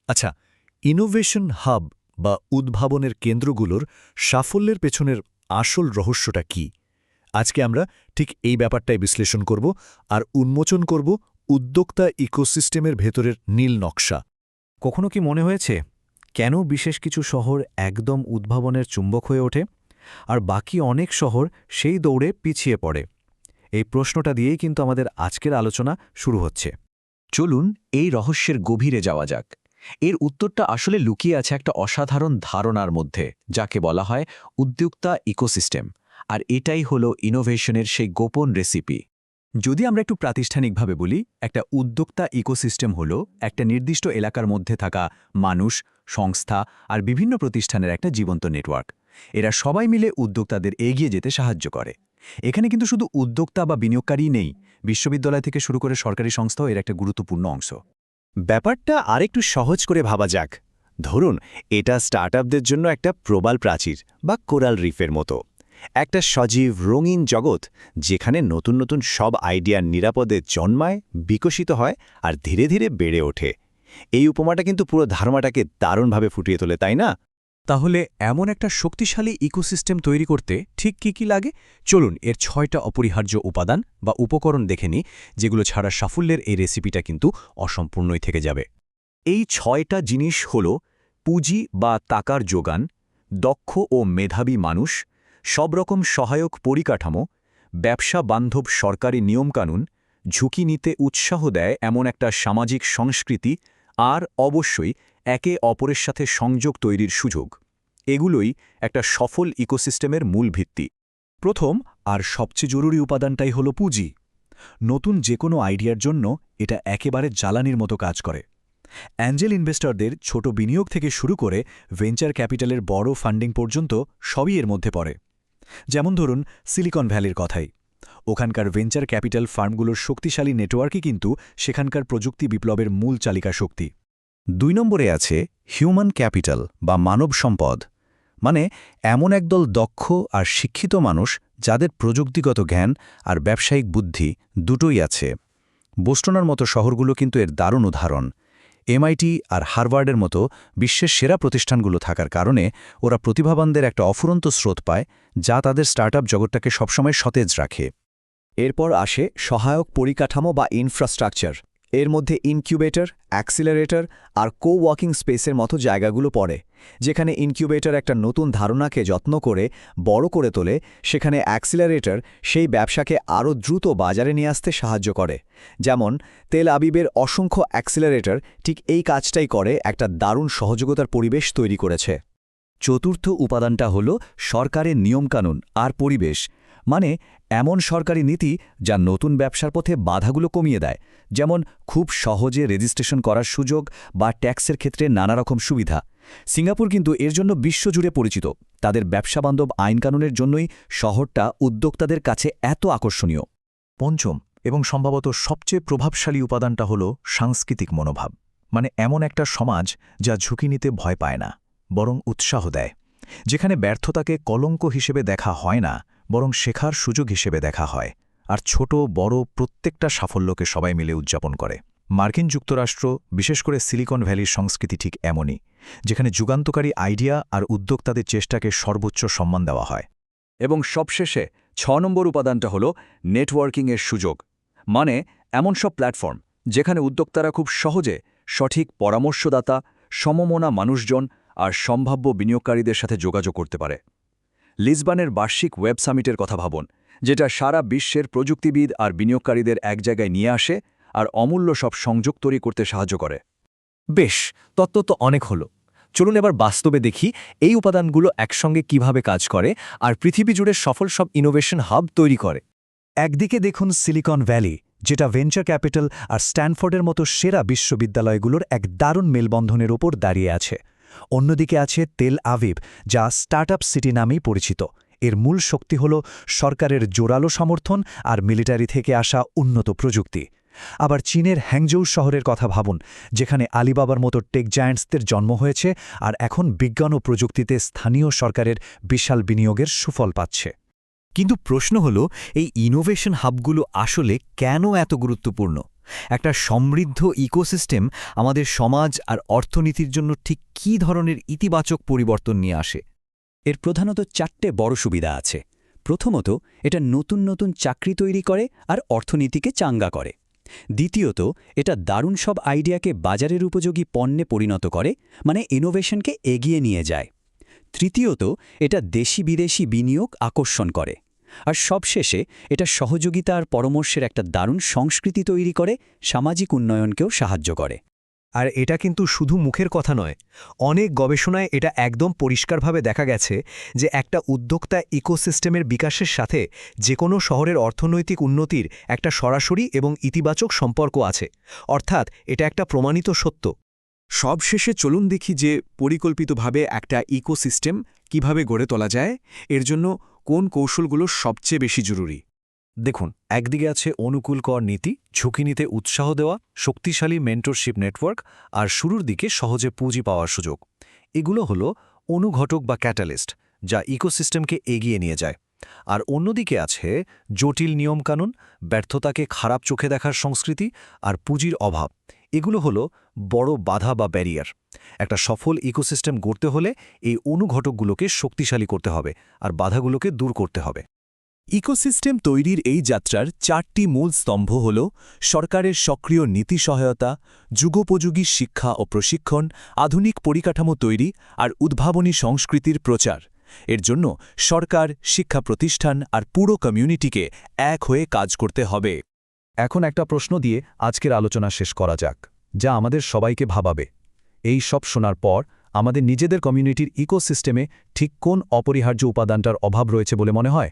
আচ্ছা, innovation hub বা উদ্ভাবনের কেন্দ্রগুলোর সাফল্যের পেছনের আসল রহস্যটা কি? আজকে আমরা ঠিক এই ব্যাপারটাই বিশ্লেষণ করব আর উন্মোচন করব উদ্যোক্তা ইকোসিস্টেমের ভেতরের নীল নকশা। কখনো কি মনে হয়েছে কেন বিশেষ কিছু শহর একদম উদ্ভাবনের চুম্বক হয়ে ওঠে আর বাকি অনেক শহর সেই দৌড়ে পিছিয়ে পড়ে? এই প্রশ্নটা দিয়েই কিন্তু আমাদের আজকের আলোচনা শুরু হচ্ছে। চলুন এই রহস্যের গভীরে যাওয়া যাক। এর উত্তরটা আসলে লুকিয়ে আছে একটা অসাধারণ ধারণার মধ্যে, যাকে বলা হয় উদ্যোক্তা ইকোসিস্টেম। আর এটাই হলো ইনোভেশনের সেই গোপন রেসিপি। যদি আমরা একটু প্রাতিষ্ঠানিকভাবে বলি, একটা উদ্যোক্তা ইকোসিস্টেম হলো একটা নির্দিষ্ট এলাকার মধ্যে থাকা মানুষ, সংস্থা আর বিভিন্ন প্রতিষ্ঠানের একটা জীবন্ত নেটওয়ার্ক। এরা সবাই মিলে উদ্যোক্তাদের এগিয়ে যেতে সাহায্য করে। এখানে কিন্তু শুধু উদ্যোক্তা বা বিনিয়োগকারী নেই, বিশ্ববিদ্যালয় থেকে শুরু করে সরকারি সংস্থাও এর একটা গুরুত্বপূর্ণ অংশ। ব্যাপারটা আরেকটু সহজ করে ভাবা যাক। ধরুন, এটা স্টার্টআপদের জন্য একটা প্রবাল প্রাচীর বা কোরাল রিফের মতো একটা সজীব রঙিন জগৎ, যেখানে নতুন নতুন সব আইডিয়া নিরাপদে জন্মায়, বিকশিত হয় আর ধীরে ধীরে বেড়ে ওঠে। এই উপমাটা কিন্তু পুরো ধারণাটাকে দারুণভাবে ফুটিয়ে তোলে, তাই না? তাহলে এমন একটা শক্তিশালী ইকোসিস্টেম তৈরি করতে ঠিক কি লাগে? চলুন এর 6টা অপরিহার্য উপাদান বা উপকরণ দেখে নিই, যেগুলো ছাড়া সাফল্যের এই রেসিপিটা কিন্তু অসম্পূর্ণই থেকে যাবে। এই 6টা জিনিস হল পুঁজি বা টাকার যোগান, দক্ষ ও মেধাবী মানুষ, সব রকম সহায়ক পরিকাঠামো, ব্যবসা বান্ধব সরকারি নিয়মকানুন, ঝুঁকি নিতে উৎসাহ দেয় এমন একটা সামাজিক সংস্কৃতি, আর অবশ্যই একে অপরের সাথে সংযোগ তৈরির সুযোগ। এগুলোই একটা সফল ইকোসিস্টেমের মূল ভিত্তি। প্রথম আর সবচেয়ে জরুরি উপাদানটাই হলো পুঁজি। নতুন যে কোনো আইডিয়ার জন্য এটা একেবারে জ্বালানির মতো কাজ করে। অ্যাঞ্জেল ইনভেস্টরদের ছোট বিনিয়োগ থেকে শুরু করে ভেঞ্চার ক্যাপিটালের বড় ফান্ডিং পর্যন্ত সবই এর মধ্যে পড়ে। যেমন ধরুন সিলিকন ভ্যালির কথাই। ওখানকার ভেঞ্চার ক্যাপিটাল ফার্মগুলোর শক্তিশালী নেটওয়ার্কই কিন্তু সেখানকার প্রযুক্তি বিপ্লবের মূল চালিকা শক্তি। 2 নম্বরে আছে হিউম্যান ক্যাপিটাল বা মানব সম্পদ, মানে এমন একদল দক্ষ আর শিক্ষিত মানুষ যাদের প্রযুক্তিগত জ্ঞান আর ব্যবসায়িক বুদ্ধি দুটোই আছে। বোস্টনের মতো শহরগুলো কিন্তু এর দারুণ উদাহরণ। MIT আর হার্ভার্ডের মতো বিশ্বের সেরা প্রতিষ্ঠানগুলো থাকার কারণে ওরা প্রতিভাবানদের একটা অফুরন্ত স্রোত পায়, যা তাদের স্টার্টআপ জগৎটাকে সবসময় সতেজ রাখে। এরপর আসে সহায়ক পরিকাঠামো বা ইনফ্রাস্ট্রাকচার। এর মধ্যে ইনকিউবেটর, অ্যাক্সিলারেটর আর কো-ওয়ার্কিং স্পেসের মতো জায়গাগুলো পড়ে। যেখানে ইনকিউবেটর একটা নতুন ধারণাকে যত্ন করে বড় করে তোলে, সেখানে অ্যাক্সিলারেটর সেই ব্যবসাকে আরও দ্রুত বাজারে নিয়ে আসতে সাহায্য করে। যেমন তেল আবিবের অসংখ্য অ্যাক্সিলারেটর ঠিক এই কাজটাই করে, একটা দারুণ সহযোগিতার পরিবেশ তৈরি করেছে। চতুর্থ উপাদানটা হল সরকারের নিয়মকানুন আর পরিবেশ, মানে এমন সরকারি নীতি যা নতুন ব্যবসার পথে বাধাগুলো কমিয়ে দেয়। যেমন খুব সহজে রেজিস্ট্রেশন করার সুযোগ বা ট্যাক্সের ক্ষেত্রে নানা রকম সুবিধা। সিঙ্গাপুর কিন্তু এর জন্য বিশ্বজুড়ে পরিচিত। তাদের ব্যবসাবান্ধব আইনকানুনের জন্যই শহরটা উদ্যোক্তাদের কাছে এত আকর্ষণীয়। পঞ্চম এবং সম্ভবত সবচেয়ে প্রভাবশালী উপাদানটা হল সাংস্কৃতিক মনোভাব, মানে এমন একটা সমাজ যা ঝুঁকি নিতে ভয় পায় না, বরং উৎসাহ দেয়। যেখানে ব্যর্থতাকে কলঙ্ক হিসেবে দেখা হয় না, বরং শেখার সুযোগ হিসেবে দেখা হয়। আর ছোট বড় প্রত্যেকটা সাফল্যকে সবাই মিলে উদযাপন করে। মার্কিন যুক্তরাষ্ট্র, বিশেষ করে সিলিকন ভ্যালির সংস্কৃতি ঠিক এমনই, যেখানে যুগান্তকারী আইডিয়া আর উদ্যোক্তাদের চেষ্টাকে সর্বোচ্চ সম্মান দেওয়া হয়। এবং সবশেষে 6 নম্বর উপাদানটা হল নেটওয়ার্কিংয়ের সুযোগ, মানে এমন সব প্ল্যাটফর্ম যেখানে উদ্যোক্তারা খুব সহজে সঠিক পরামর্শদাতা, সমমনা মানুষজন আর সম্ভাব্য বিনিয়োগকারীদের সাথে যোগাযোগ করতে পারে। লিসবনের বার্ষিক ওয়েব সামিটের কথা ভাবুন, যেটা সারা বিশ্বের প্রযুক্তিবিদ আর বিনিয়োগকারীদের এক জায়গায় নিয়ে আসে আর অমূল্য সব সংযোগ তৈরি করতে সাহায্য করে। বেশ, তত্ত্ব তো অনেক হলো। চলুন এবার বাস্তবে দেখি এই উপাদানগুলো একসঙ্গে কিভাবে কাজ করে আর পৃথিবী জুড়ে সফল সব ইনোভেশন হাব তৈরি করে। একদিকে দেখুন সিলিকন ভ্যালি, যেটা ভেঞ্চার ক্যাপিটাল আর স্ট্যানফোর্ডের মতো সেরা বিশ্ববিদ্যালয়গুলোর এক দারুণ মেলবন্ধনের ওপর দাঁড়িয়ে আছে। অন্যদিকে আছে তেল আবিব, যা স্টার্টআপ সিটি নামেই পরিচিত। এর মূল শক্তি হল সরকারের জোরালো সমর্থন আর মিলিটারি থেকে আসা উন্নত প্রযুক্তি। আবার চীনের হ্যাংজৌ শহরের কথা ভাবুন, যেখানে আলিবাবার মতো টেক জায়ান্টসদের জন্ম হয়েছে আর এখন বিজ্ঞান ও প্রযুক্তিতে স্থানীয় সরকারের বিশাল বিনিয়োগের সুফল পাচ্ছে। কিন্তু প্রশ্ন হল, এই ইনোভেশন হাবগুলো আসলে কেন এত গুরুত্বপূর্ণ? একটা সমৃদ্ধ ইকোসিস্টেম আমাদের সমাজ আর অর্থনীতির জন্য ঠিক কী ধরনের ইতিবাচক পরিবর্তন নিয়ে আসে? এর প্রধানত 4টে বড় সুবিধা আছে। প্রথমত, এটা নতুন নতুন চাকরি তৈরি করে আর অর্থনীতিকে চাঙ্গা করে। দ্বিতীয়ত, এটা দারুণ সব আইডিয়াকে বাজারের উপযোগী পণ্যে পরিণত করে, মানে ইনোভেশনকে এগিয়ে নিয়ে যায়। তৃতীয়ত, এটা দেশি বিদেশি বিনিয়োগ আকর্ষণ করে। আর সবশেষে এটা সহযোগিতা আর পরামর্শের একটা দারুণ সংস্কৃতি তৈরি করে, সামাজিক উন্নয়নকেও সাহায্য করে। আর এটা কিন্তু শুধু মুখের কথা নয়, অনেক গবেষণায় এটা একদম পরিষ্কারভাবে দেখা গেছে যে একটা উদ্যোক্তা ইকোসিস্টেমের বিকাশের সাথে যে কোনো শহরের অর্থনৈতিক উন্নতির একটা সরাসরি এবং ইতিবাচক সম্পর্ক আছে। অর্থাৎ এটা একটা প্রমাণিত সত্য। সবশেষে চলুন দেখি যে পরিকল্পিতভাবে একটা ইকোসিস্টেম কিভাবে গড়ে তোলা যায়, এর জন্য কোন কৌশলগুলো সবচেয়ে বেশি জরুরি। দেখুন, একদিকে আছে অনুকূল কর নীতি, ঝুঁকি নিতে উৎসাহ দেওয়া, শক্তিশালী মেন্টরশিপ নেটওয়ার্ক আর শুরুর দিকে সহজে পুঁজি পাওয়ার সুযোগ। এগুলো হলো অনুঘটক বা ক্যাটালিস্ট, যা ইকোসিস্টেমকে এগিয়ে নিয়ে যায়। আর অন্যদিকে আছে জটিল নিয়মকানুন, ব্যর্থতাকে খারাপ চোখে দেখার সংস্কৃতি আর পুঁজির অভাব। এগুলো হলো বড় বাধা বা ব্যারিয়ার। একটা সফল ইকোসিস্টেম গড়তে হলে এই অনুঘটকগুলোকে শক্তিশালী করতে হবে আর বাধাগুলোকে দূর করতে হবে। ইকোসিস্টেম তৈরির এই যাত্রার 4টি মূল স্তম্ভ হল সরকারের সক্রিয় নীতি সহায়তা, যুগোপযোগী শিক্ষা ও প্রশিক্ষণ, আধুনিক পরিকাঠামো তৈরি আর উদ্ভাবনী সংস্কৃতির প্রচার। এর জন্য সরকার, শিক্ষা প্রতিষ্ঠান আর পুরো কমিউনিটিকে এক হয়ে কাজ করতে হবে। এখন একটা প্রশ্ন দিয়ে আজকের আলোচনা শেষ করা যাক, যা আমাদের সবাইকে ভাবাবে। এই সব শোনার পর আমাদের নিজেদের কমিউনিটির ইকোসিস্টেমে ঠিক কোন অপরিহার্য উপাদানটার অভাব রয়েছে বলে মনে হয়?